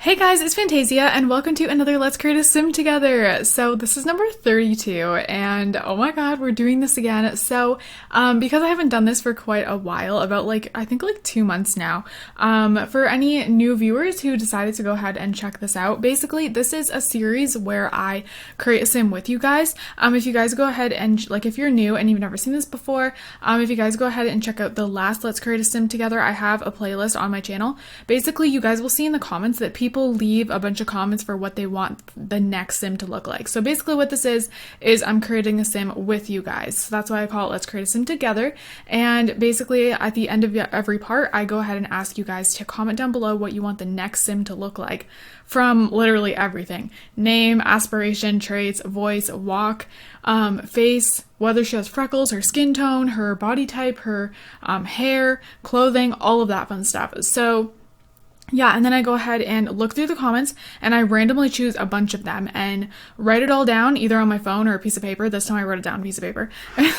Hey guys, it's Fantayzia and welcome to another Let's Create a Sim Together. So this is number 32 and oh my god, we're doing this again. So because I haven't done this for quite a while, about I think 2 months now, for any new viewers who decided to go ahead and check this out, basically this is a series where I create a sim with you guys. If you guys go ahead and if you're new and you've never seen this before, if you guys go ahead and check out the last Let's Create a Sim Together, I have a playlist on my channel. Basically you guys will see in the comments that people leave a bunch of comments for what they want the next sim to look like. So basically what this is I'm creating a sim with you guys. So that's why I call it Let's Create a Sim Together. And basically at the end of every part, I go ahead and ask you guys to comment down below what you want the next sim to look like from literally everything. Name, aspiration, traits, voice, walk, face, whether she has freckles, her skin tone, her body type, her hair, clothing, all of that fun stuff. So yeah, and then I go ahead and look through the comments and I randomly choose a bunch of them and write it all down either on my phone or a piece of paper. This time I wrote it down on a piece of paper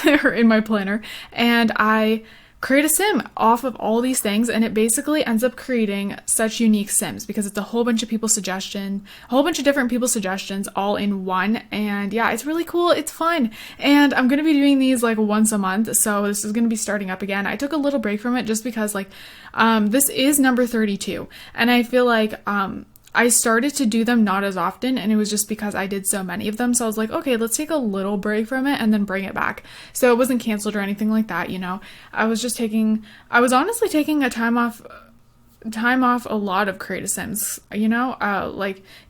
or in my planner, and I create a sim off of all these things, and it basically ends up creating such unique sims because it's a whole bunch of different people's suggestions all in one. And yeah, it's really cool, it's fun, and I'm gonna be doing these once a month, so this is gonna be starting up again. I took a little break from it just because this is number 32 and I feel I started to do them not as often, and it was just because I did so many of them. So I was like, okay, let's take a little break from it and then bring it back. So it wasn't canceled or anything like that, you know. I was honestly taking a time off a lot of creative sims, you know,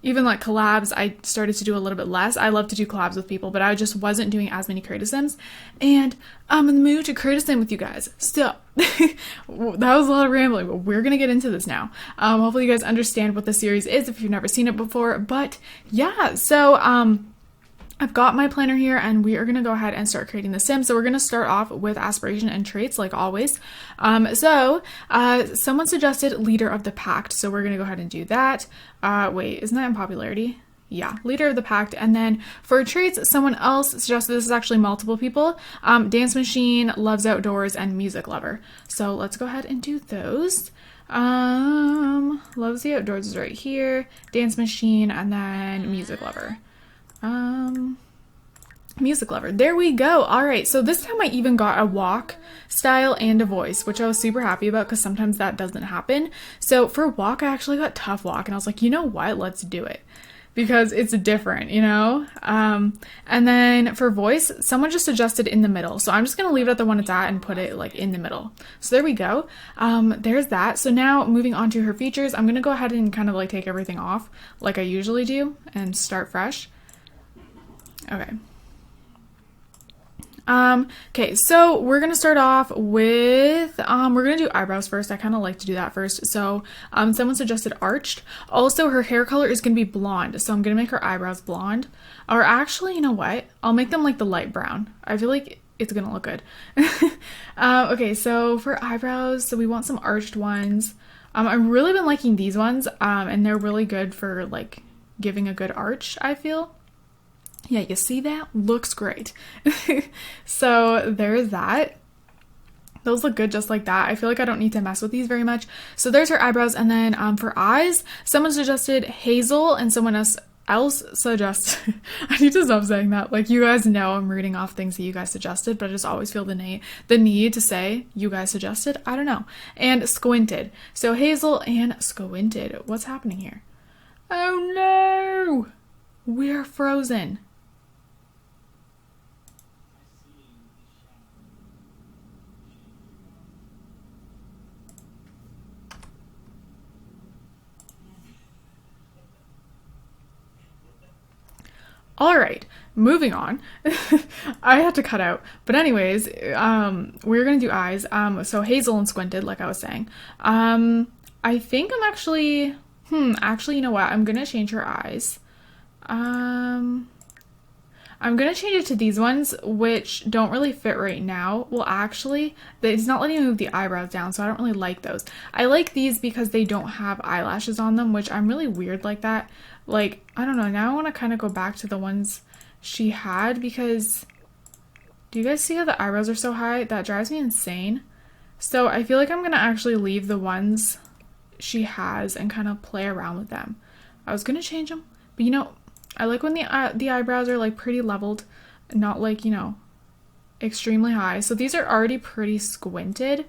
even collabs. I started to do a little bit less. I love to do collabs with people, but I just wasn't doing as many creative sims, and I'm in the mood to create a sim with you guys. So that was a lot of rambling, but we're gonna get into this now. Hopefully you guys understand what the series is if you've never seen it before. But yeah, so I've got my planner here and we are going to go ahead and start creating the sim. So we're going to start off with aspiration and traits like always. Someone suggested leader of the pact. So we're going to go ahead and do that. Wait, isn't that in popularity? Yeah, leader of the pact. And then for traits, someone else suggested, this is actually multiple people, dance machine, loves outdoors, and music lover. So let's go ahead and do those. Loves the outdoors is right here, dance machine, and then music lover. Music lover. There we go. All right. So this time I even got a walk style and a voice, which I was super happy about because sometimes that doesn't happen. So for walk, I actually got tough walk, and I was like, you know what? Let's do it because it's different, you know? And then for voice, someone just suggested in the middle. So I'm just going to leave it at the one it's at and put it in the middle. So there we go. There's that. So now moving on to her features, I'm going to go ahead and kind of take everything off like I usually do and start fresh. Okay. Okay, so we're gonna start off with, we're gonna do eyebrows first. I kind of like to do that first. So, someone suggested arched. Also, her hair color is gonna be blonde, so I'm gonna make her eyebrows blonde. Or actually, you know what? I'll make them the light brown. I feel like it's gonna look good. Okay, so for eyebrows, so we want some arched ones. I've really been liking these ones, and they're really good for, giving a good arch, I feel. Yeah, you see that? Looks great. So there's that. Those look good just like that. I feel like I don't need to mess with these very much. So there's her eyebrows. And then for eyes, someone suggested hazel and someone else suggested I need to stop saying that. You guys know I'm reading off things that you guys suggested, but I just always feel the need to say you guys suggested. I don't know. And squinted. So hazel and squinted. What's happening here? Oh no! We're frozen. All right, moving on. I had to cut out. But anyways, we're going to do eyes. So hazel and squinted, like I was saying. I think I'm actually, you know what? I'm going to change her eyes. I'm going to change it to these ones, which don't really fit right now. Well, actually, it's not letting me move the eyebrows down, so I don't really like those. I like these because they don't have eyelashes on them, which I'm really weird like that. I don't know, now I want to kind of go back to the ones she had because do you guys see how the eyebrows are so high? That drives me insane. So I feel like I'm going to actually leave the ones she has and kind of play around with them. I was gonna change them, but you know, I like when the eyebrows are like pretty leveled, not like, you know, extremely high. So these are already pretty squinted.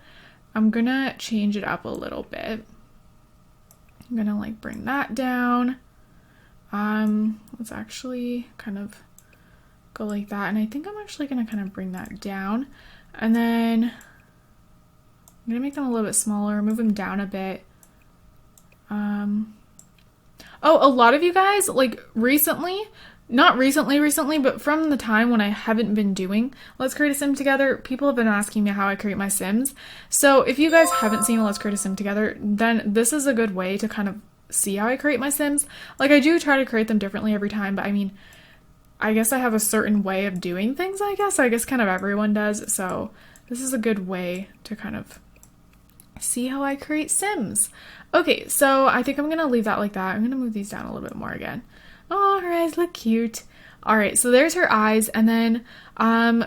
I'm gonna change it up a little bit. I'm gonna like bring that down. Let's actually kind of go like that. And I think I'm actually gonna kind of bring that down. And then I'm gonna make them a little bit smaller, move them down a bit. Oh, a lot of you guys, like recently, not recently, but from the time when I haven't been doing Let's Create a Sim Together, people have been asking me how I create my Sims. So if you guys haven't seen a Let's Create a Sim Together, then this is a good way to kind of see how I create my Sims. Like, I do try to create them differently every time, but I mean, I guess I have a certain way of doing things, I guess kind of everyone does. So this is a good way to kind of see how I create Sims. Okay, so I think I'm gonna leave that like that. I'm gonna move these down a little bit more again. Oh, her eyes look cute. All right, so there's her eyes, and then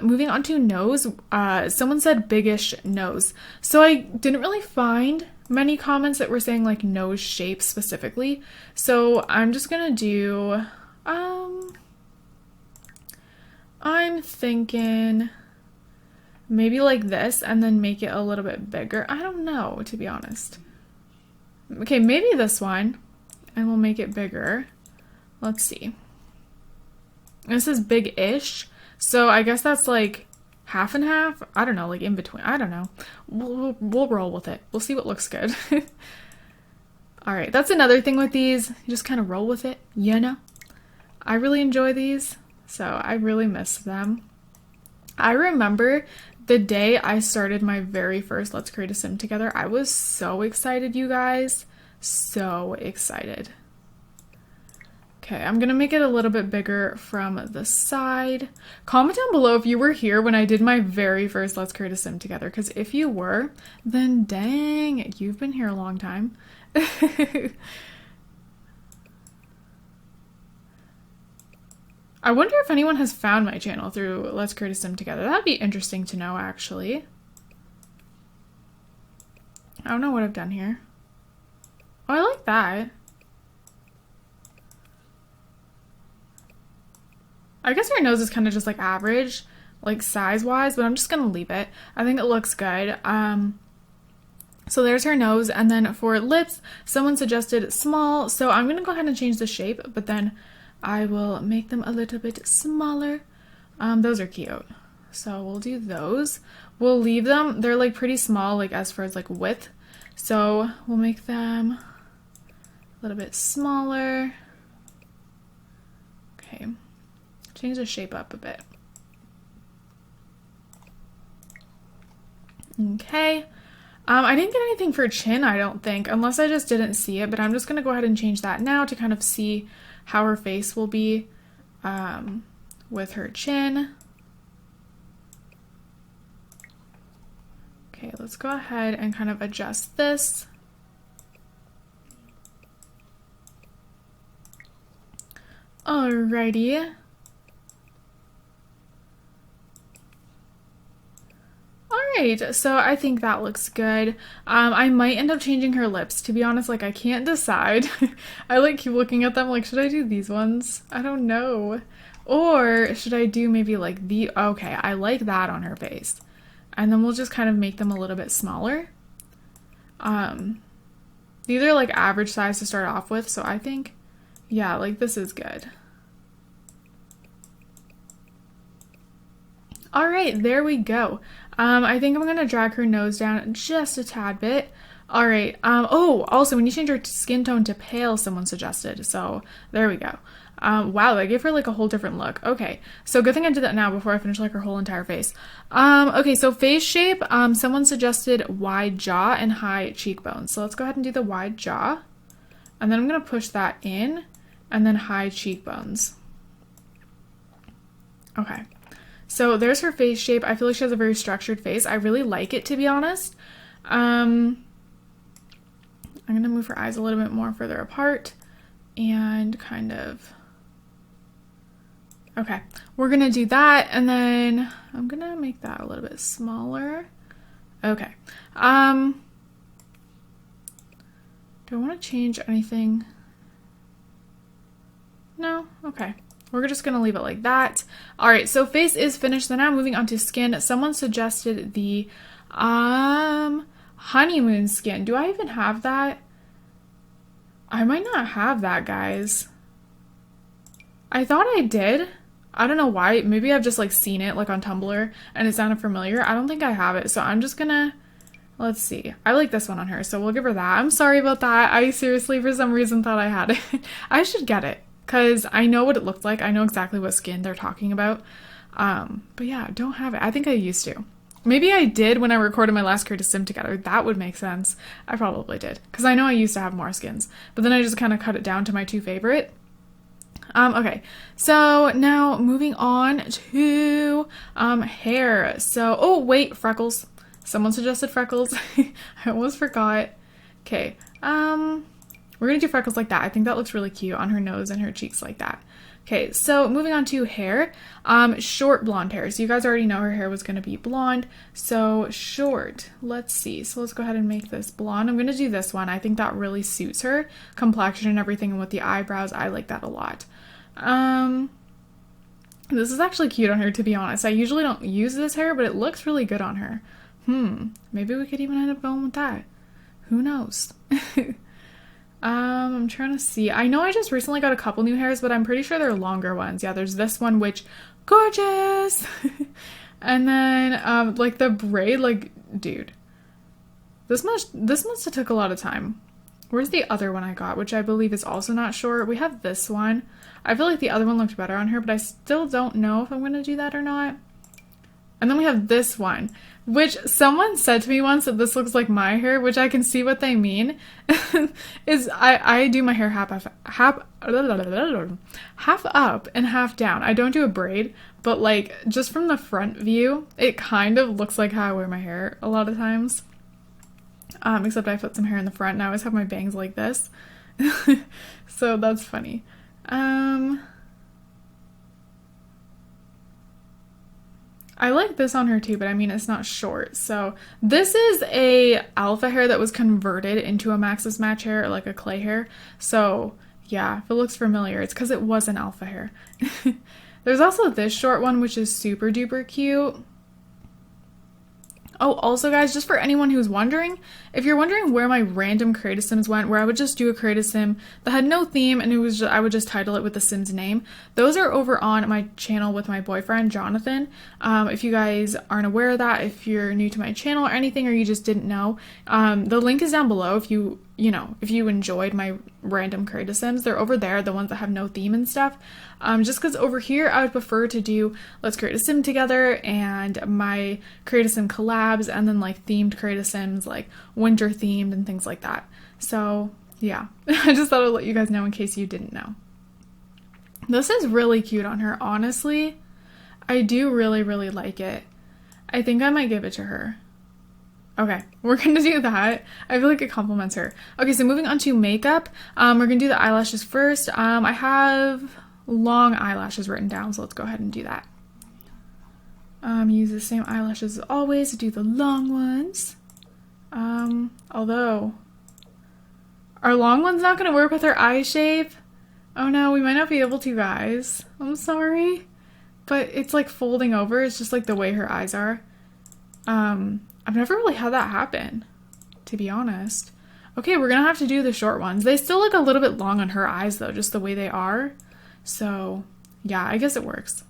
moving on to nose. Someone said biggish nose. So I didn't really find many comments that were saying like nose shape specifically. So I'm just gonna do, I'm thinking maybe like this and then make it a little bit bigger. I don't know, to be honest. Okay, maybe this one, and we'll make it bigger. Let's see. This is big-ish, so I guess that's like half and half. I don't know, like in between. I don't know. We'll roll with it. We'll see what looks good. All right, that's another thing with these. You just kind of roll with it, you know? I really enjoy these, so I really miss them. I remember the day I started my very first Let's Create a Sim Together. I was so excited, you guys. So excited. Okay, I'm gonna make it a little bit bigger from the side. Comment down below if you were here when I did my very first Let's Create a Sim Together, because if you were, then dang, you've been here a long time. I wonder if anyone has found my channel through Let's Create a Sim Together. That'd be interesting to know, actually. I don't know what I've done here. Oh, I like that. I guess her nose is kind of just like average, like size-wise, but I'm just gonna leave it. I think it looks good. So there's her nose, and then for lips, someone suggested small, so I'm gonna go ahead and change the shape, but then I will make them a little bit smaller. Those are cute. So we'll do those. We'll leave them, they're like pretty small, like as far as like width. So we'll make them a little bit smaller. Okay, change the shape up a bit. Okay. I didn't get anything for chin, I don't think, unless I just didn't see it, but I'm just gonna go ahead and change that now to kind of see how her face will be with her chin. Okay, let's go ahead and kind of adjust this. Alrighty. Alright, so I think that looks good. I might end up changing her lips, to be honest. Like, I can't decide. I like keep looking at them like, should I do these ones? I don't know. Or should I do maybe like the, okay, I like that on her face. And then we'll just kind of make them a little bit smaller. These are like average size to start off with, so I think, yeah, like this is good. All right, there we go. I think I'm gonna drag her nose down just a tad bit. All right, oh, also when you change your skin tone to pale, someone suggested, so there we go. Wow, that gave her like a whole different look. Okay, so good thing I did that now before I finish like her whole entire face. Okay, so face shape, someone suggested wide jaw and high cheekbones. So let's go ahead and do the wide jaw. And then I'm gonna push that in and then high cheekbones. Okay. So there's her face shape. I feel like she has a very structured face. I really like it, to be honest. I'm going to move her eyes a little bit more further apart and kind of... Okay, we're going to do that, and then I'm going to make that a little bit smaller. Okay. Do I want to change anything? No? Okay. We're just going to leave it like that. All right, so face is finished. Then now moving on to skin. Someone suggested the honeymoon skin. Do I even have that? I might not have that, guys. I thought I did. I don't know why. Maybe I've just like seen it like on Tumblr and it sounded familiar. I don't think I have it. So I'm just gonna, let's see. I like this one on her, so we'll give her that. I'm sorry about that. I seriously, for some reason, thought I had it. I should get it because I know what it looked like. I know exactly what skin they're talking about. But yeah, don't have it. I think I used to. Maybe I did when I recorded my last Create a Sim together. That would make sense. I probably did because I know I used to have more skins, but then I just kind of cut it down to my 2 favorite. Okay, so now moving on to hair. So, oh wait, freckles. Someone suggested freckles. I almost forgot. Okay, we're gonna do freckles like that. I think that looks really cute on her nose and her cheeks like that. Okay, so moving on to hair, short blonde hair. So you guys already know her hair was gonna be blonde, so short. Let's see, so let's go ahead and make this blonde. I'm gonna do this one. I think that really suits her complexion and everything, and with the eyebrows, I like that a lot. This is actually cute on her, to be honest. I usually don't use this hair, but it looks really good on her. Maybe we could even end up going with that. Who knows? I'm trying to see. I know I just recently got a couple new hairs, but I'm pretty sure they're longer ones. Yeah, there's this one, which, gorgeous! And then, like, the braid, like, dude. This must have took a lot of time. Where's the other one I got, which I believe is also not short? We have this one. I feel like the other one looked better on her, but I still don't know if I'm going to do that or not. And then we have this one, which someone said to me once that this looks like my hair, which I can see what they mean. Is I do my hair half up and half down. I don't do a braid, but like just from the front view, it kind of looks like how I wear my hair a lot of times. Except I put some hair in the front and I always have my bangs like this. So that's funny. I like this on her too, but I mean, it's not short. So this is a alpha hair that was converted into a Maxis Match hair, or like a clay hair. So yeah, if it looks familiar, it's because it was an alpha hair. There's also this short one, which is super duper cute. Oh, also guys, just for anyone who's wondering, if you're wondering where my random Create a Sims went, where I would just do a Create a Sim that had no theme and it was just, I would just title it with the Sim's name, those are over on my channel with my boyfriend, Jonathan. If you guys aren't aware of that, if you're new to my channel or anything, or you just didn't know, the link is down below if you enjoyed my random Create a Sims. They're over there, the ones that have no theme and stuff. Just because over here I would prefer to do Let's Create a Sim Together and my Create a Sim collabs, and then like themed Create a Sims, like winter themed and things like that. So yeah, I just thought I'd let you guys know in case you didn't know. This is really cute on her, honestly. I do really, really like it. I think I might give it to her. Okay, we're gonna do that. I feel like it compliments her. Okay, so moving on to makeup, we're gonna do the eyelashes first. I have long eyelashes written down, so let's go ahead and do that. Use the same eyelashes as always to do the long ones. Although, are long ones not gonna work with her eye shape? Oh no, we might not be able to, guys. I'm sorry. But it's like folding over, it's just like the way her eyes are. I've never really had that happen, to be honest. Okay, we're gonna have to do the short ones. They still look a little bit long on her eyes though, just the way they are. So yeah, I guess it works.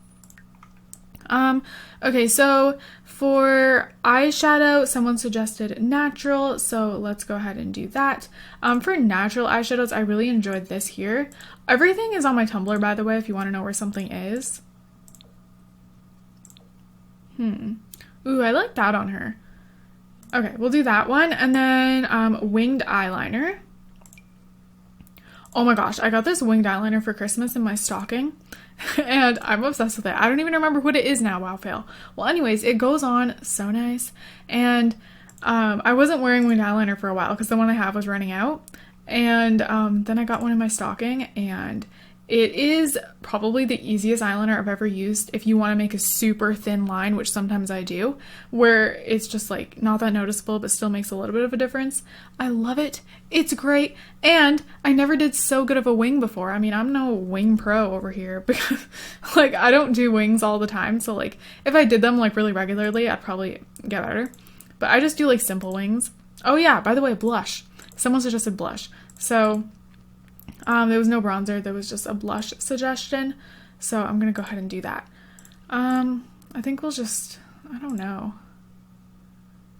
Okay, so for eyeshadow, someone suggested natural, so let's go ahead and do that. For natural eyeshadows, I really enjoyed this here. Everything is on my Tumblr, by the way, if you want to know where something is. Ooh, I like that on her. Okay, we'll do that one. And then winged eyeliner. Oh my gosh, I got this winged eyeliner for Christmas in my stocking. And I'm obsessed with it. I don't even remember what it is now. Wow, fail. Well, anyways, it goes on so nice. And I wasn't wearing winged eyeliner for a while because the one I have was running out. And then I got one in my stocking and It is probably the easiest eyeliner I've ever used if you want to make a super thin line, which sometimes I do, where it's just like not that noticeable but still makes a little bit of a difference. I love it. It's great. And I never did so good of a wing before. I mean, I'm no wing pro over here because like I don't do wings all the time. So like if I did them like really regularly, I'd probably get better. But I just do like simple wings. Oh yeah, by the way, blush. Someone suggested blush. So there was no bronzer, there was just a blush suggestion. So I'm gonna go ahead and do that. I think we'll just, I don't know.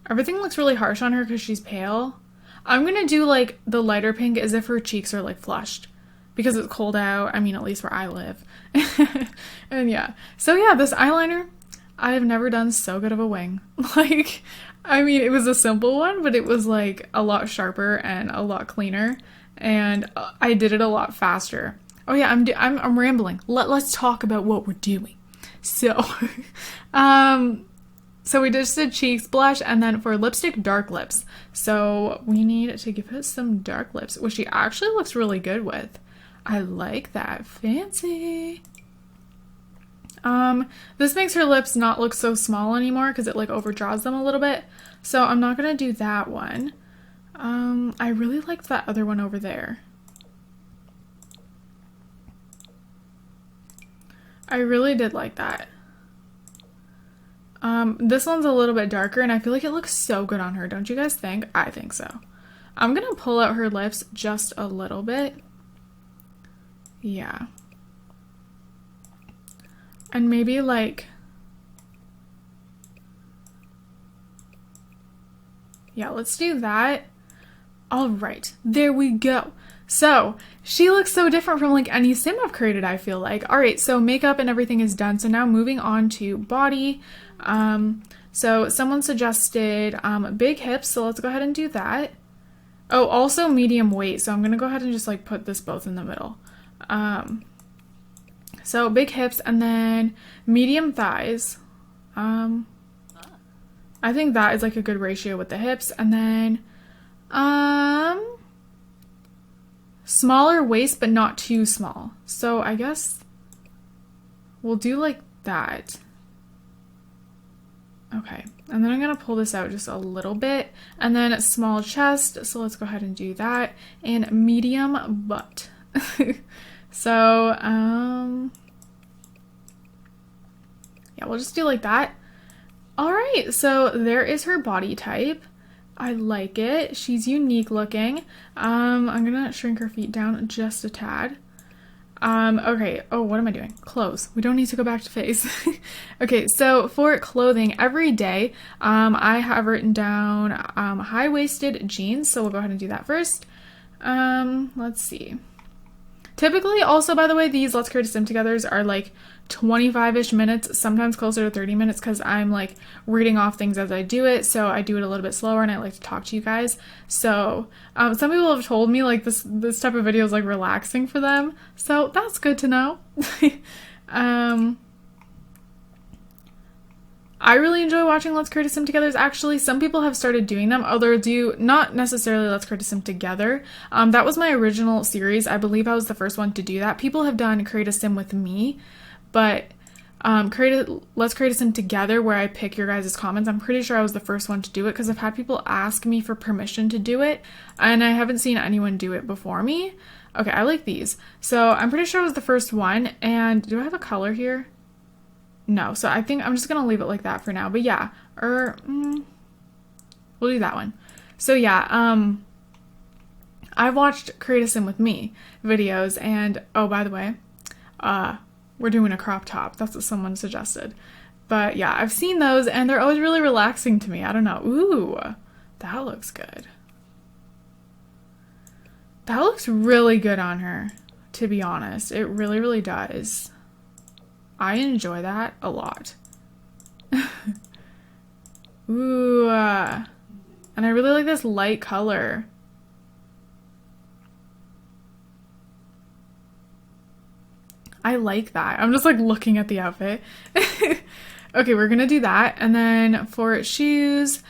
Everything looks really harsh on her because she's pale. I'm gonna do like the lighter pink as if her cheeks are like flushed because it's cold out. I mean, at least where I live. And yeah. So yeah, this eyeliner, I've never done so good of a wing. Like, I mean, it was a simple one, but it was like a lot sharper and a lot cleaner. And I did it a lot faster. Oh yeah, I'm rambling. Let's talk about what we're doing. So, so we just did cheeks, blush, and then for lipstick, dark lips. So we need to give her some dark lips, which she actually looks really good with. I like that. Fancy. This makes her lips not look so small anymore because it like overdraws them a little bit. So I'm not gonna do that one. I really liked that other one over there. I really did like that. This one's a little bit darker and I feel like it looks so good on her. Don't you guys think? I think so. I'm gonna pull out her lips just a little bit. Yeah. And maybe like, yeah, let's do that. All right, there we go. So she looks so different from like any sim I've created, I feel like. All right, so makeup and everything is done. So now moving on to body. So someone suggested big hips, so let's go ahead and do that. Oh, also medium waist. So I'm gonna go ahead and just like put this both in the middle. So big hips and then medium thighs. I think that is like a good ratio with the hips. And then smaller waist, but not too small. So I guess we'll do like that. Okay, and then I'm gonna pull this out just a little bit, and then a small chest, so let's go ahead and do that, and medium butt. So, yeah, we'll just do like that. All right, so there is her body type. I like it. She's unique looking. I'm gonna shrink her feet down just a tad. Okay. Oh, what am I doing? Clothes. We don't need to go back to face. Okay, so for clothing, every day, I have written down high-waisted jeans, so we'll go ahead and do that first. Let's see. Typically, also, by the way, these Let's Create a Sim Togethers are like 25-ish minutes, sometimes closer to 30 minutes because I'm like reading off things as I do it, so I do it a little bit slower and I like to talk to you guys. So some people have told me like this type of video is like relaxing for them, so that's good to know. I really enjoy watching Let's Create a Sim Togethers. Actually, some people have started doing them. Although do not necessarily Let's Create a Sim Together. That was my original series. I believe I was the first one to do that. People have done Create a Sim with me, but Let's Create a Sim Together where I pick your guys' comments. I'm pretty sure I was the first one to do it because I've had people ask me for permission to do it, and I haven't seen anyone do it before me. Okay, I like these. So I'm pretty sure I was the first one. And do I have a color here? No, so I think I'm just gonna leave it like that for now. But yeah, we'll do that one. So yeah, I've watched Create a Sim with me videos, and oh, by the way, we're doing a crop top. That's what someone suggested. But yeah, I've seen those, and they're always really relaxing to me. I don't know. Ooh, that looks good. That looks really good on her, to be honest. It really, really does. I enjoy that a lot. Ooh, and I really like this light color. I like that. I'm just like looking at the outfit. Okay, we're gonna do that. And then for shoes,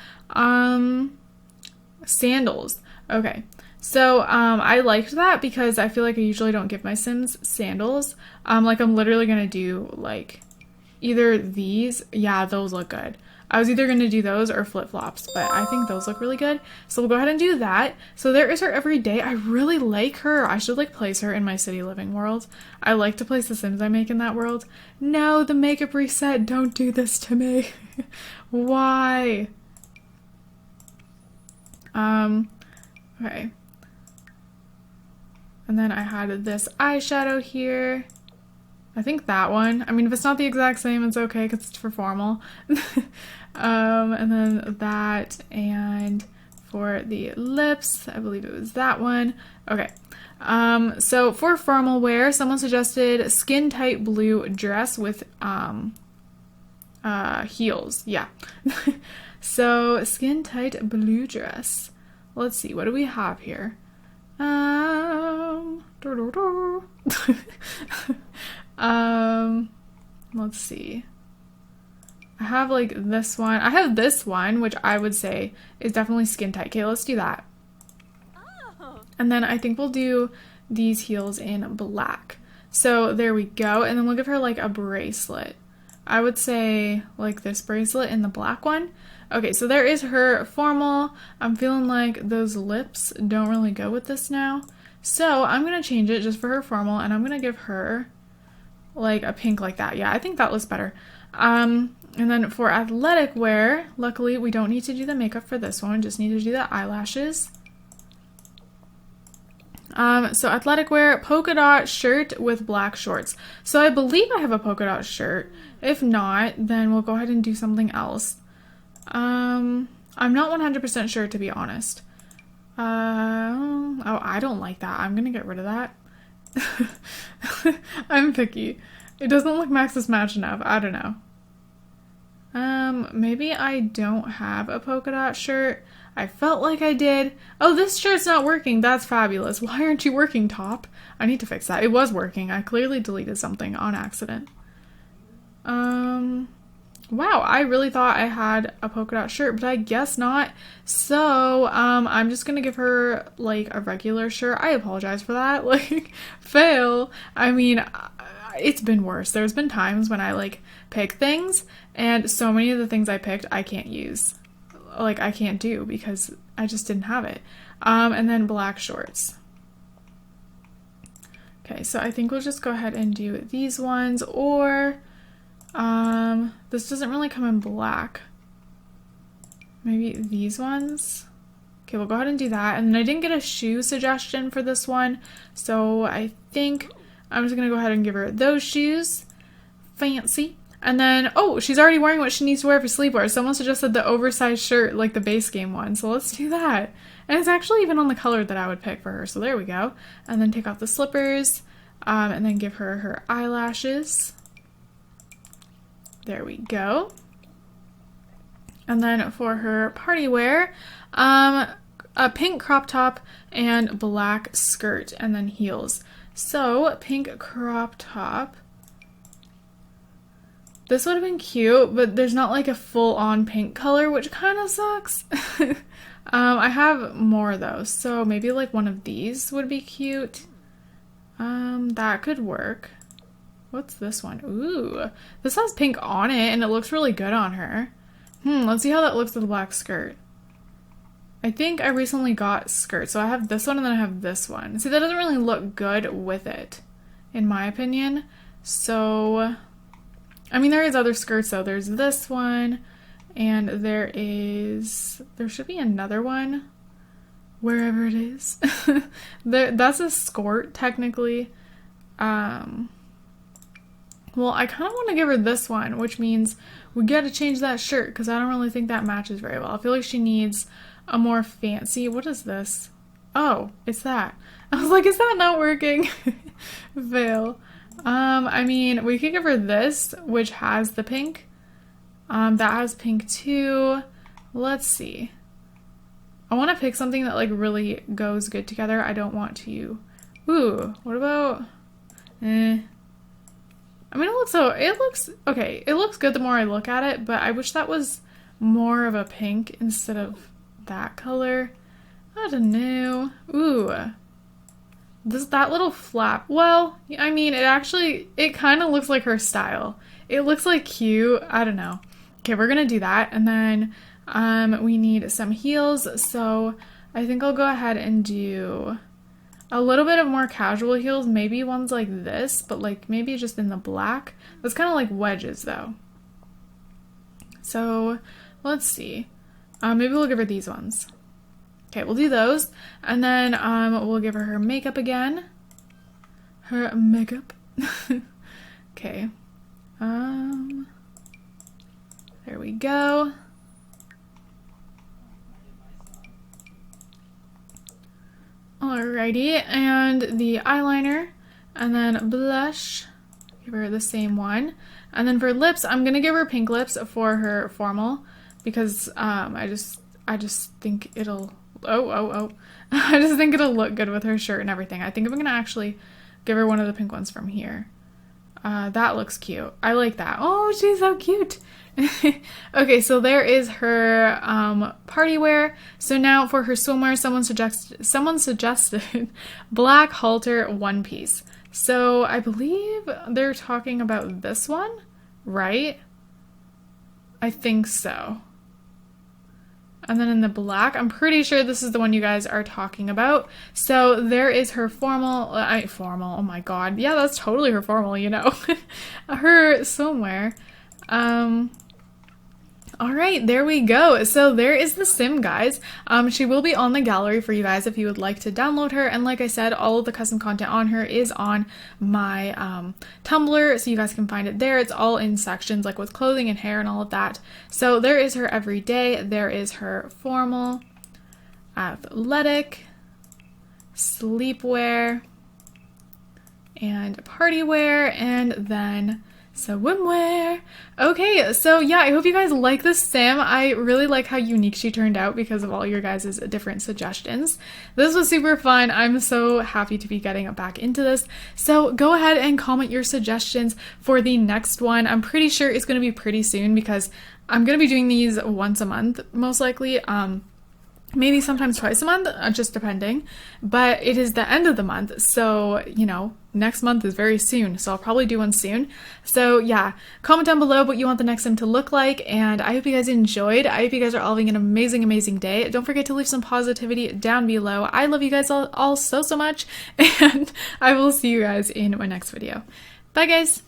sandals. Okay, So I liked that because I feel like I usually don't give my Sims sandals. Like I'm literally gonna do like either these. Yeah, those look good. I was either gonna do those or flip-flops, but I think those look really good. So we'll go ahead and do that. So there is her every day. I really like her. I should like place her in my city living world. I like to place the Sims I make in that world. No, the makeup reset. Don't do this to me. Why? Okay. And then I had this eyeshadow here. I think that one. I mean, if it's not the exact same, it's okay because it's for formal. And then that, and for the lips, I believe it was that one. Okay. So for formal wear, someone suggested skin tight blue dress with heels. Yeah. So skin tight blue dress. Let's see, what do we have here? Let's see. I have like this one. I have this one, which I would say is definitely skin tight. Okay, let's do that. And then I think we'll do these heels in black. So there we go. And then we'll give her like a bracelet. I would say like this bracelet in the black one. Okay, so there is her formal. I'm feeling like those lips don't really go with this now. So I'm going to change it just for her formal, and I'm going to give her like a pink like that. Yeah, I think that looks better. And then for athletic wear, luckily we don't need to do the makeup for this one, just need to do the eyelashes. So athletic wear, polka dot shirt with black shorts. So I believe I have a polka dot shirt. If not, then we'll go ahead and do something else. I'm not 100% sure, to be honest. Oh, I don't like that. I'm gonna get rid of that. I'm picky. It doesn't look Maxis match enough. I don't know. Maybe I don't have a polka dot shirt. I felt like I did. Oh, this shirt's not working. That's fabulous. Why aren't you working, top? I need to fix that. It was working. I clearly deleted something on accident. Wow, I really thought I had a polka dot shirt, but I guess not. So, I'm just gonna give her, like, a regular shirt. I apologize for that. Like, fail. I mean, it's been worse. There's been times when I, like, pick things, and so many of the things I picked, I can't use. Like, I can't do because I just didn't have it. And then black shorts. Okay, so I think we'll just go ahead and do these ones, or... this doesn't really come in black. Maybe these ones? Okay, we'll go ahead and do that. And then I didn't get a shoe suggestion for this one, so I think I'm just gonna go ahead and give her those shoes. Fancy. And then, oh, she's already wearing what she needs to wear for sleepwear. Someone suggested the oversized shirt, like the base game one, so let's do that. And it's actually even on the color that I would pick for her, so there we go. And then take off the slippers, and then give her her eyelashes. There we go. And then for her party wear, a pink crop top and black skirt, and then heels. So, pink crop top. This would have been cute, but there's not like a full-on pink color, which kind of sucks. I have more though, so maybe like one of these would be cute. That could work. What's this one? Ooh, this has pink on it and it looks really good on her. Let's see how that looks with the black skirt. I think I recently got skirts, so I have this one and then I have this one. See, that doesn't really look good with it, in my opinion. So, I mean, there is other skirts though. There's this one, and there should be another one, wherever it is. That's a skirt, technically. Well, I kind of want to give her this one, which means we got to change that shirt because I don't really think that matches very well. I feel like she needs a more fancy... What is this? Oh, it's that. I was like, is that not working? Fail. I mean, we could give her this, which has the pink. That has pink too. Let's see. I want to pick something that like really goes good together. I don't want to... Ooh, what about... I mean, it looks okay. It looks good the more I look at it, but I wish that was more of a pink instead of that color. I don't know. Ooh. That little flap. Well, I mean, it kind of looks like her style. It looks like cute. I don't know. Okay, we're gonna do that. And then we need some heels. So I think I'll go ahead and do a little bit of more casual heels. Maybe ones like this, but like maybe just in the black. That's kind of like wedges though. So let's see. Maybe we'll give her these ones. Okay, we'll do those. And then we'll give her makeup again. Her makeup. Okay. There we go. Alrighty, and the eyeliner, and then blush. Give her the same one. And then for lips, I'm gonna give her pink lips for her formal because I just think it'll I just think it'll look good with her shirt and everything. I think I'm gonna actually give her one of the pink ones from here. That looks cute. I like that. Oh, she's so cute. Okay, so there is her party wear. So now for her swimwear, someone suggested black halter one piece. So I believe they're talking about this one, right? I think so. And then in the black, I'm pretty sure this is the one you guys are talking about. So there is her formal, oh my god. Yeah, that's totally her formal, you know. Her swimwear. All right, there we go. So there is the sim, guys. She will be on the gallery for you guys if you would like to download her. And like I said, all of the custom content on her is on my Tumblr, so you guys can find it there. It's all in sections, like with clothing and hair and all of that. So there is her everyday. There is her formal, athletic, sleepwear, and party wear, and then swimwear. Okay, so yeah, I hope you guys like this sim. I really like how unique she turned out because of all your guys' different suggestions. This was super fun. I'm so happy to be getting back into this. So go ahead and comment your suggestions for the next one. I'm pretty sure it's going to be pretty soon because I'm going to be doing these once a month, most likely. Maybe sometimes twice a month, just depending. But it is the end of the month, so, you know, next month is very soon, so I'll probably do one soon. So, yeah, comment down below what you want the next sim to look like, and I hope you guys enjoyed. I hope you guys are all having an amazing, amazing day. Don't forget to leave some positivity down below. I love you guys all so much, and I will see you guys in my next video. Bye, guys!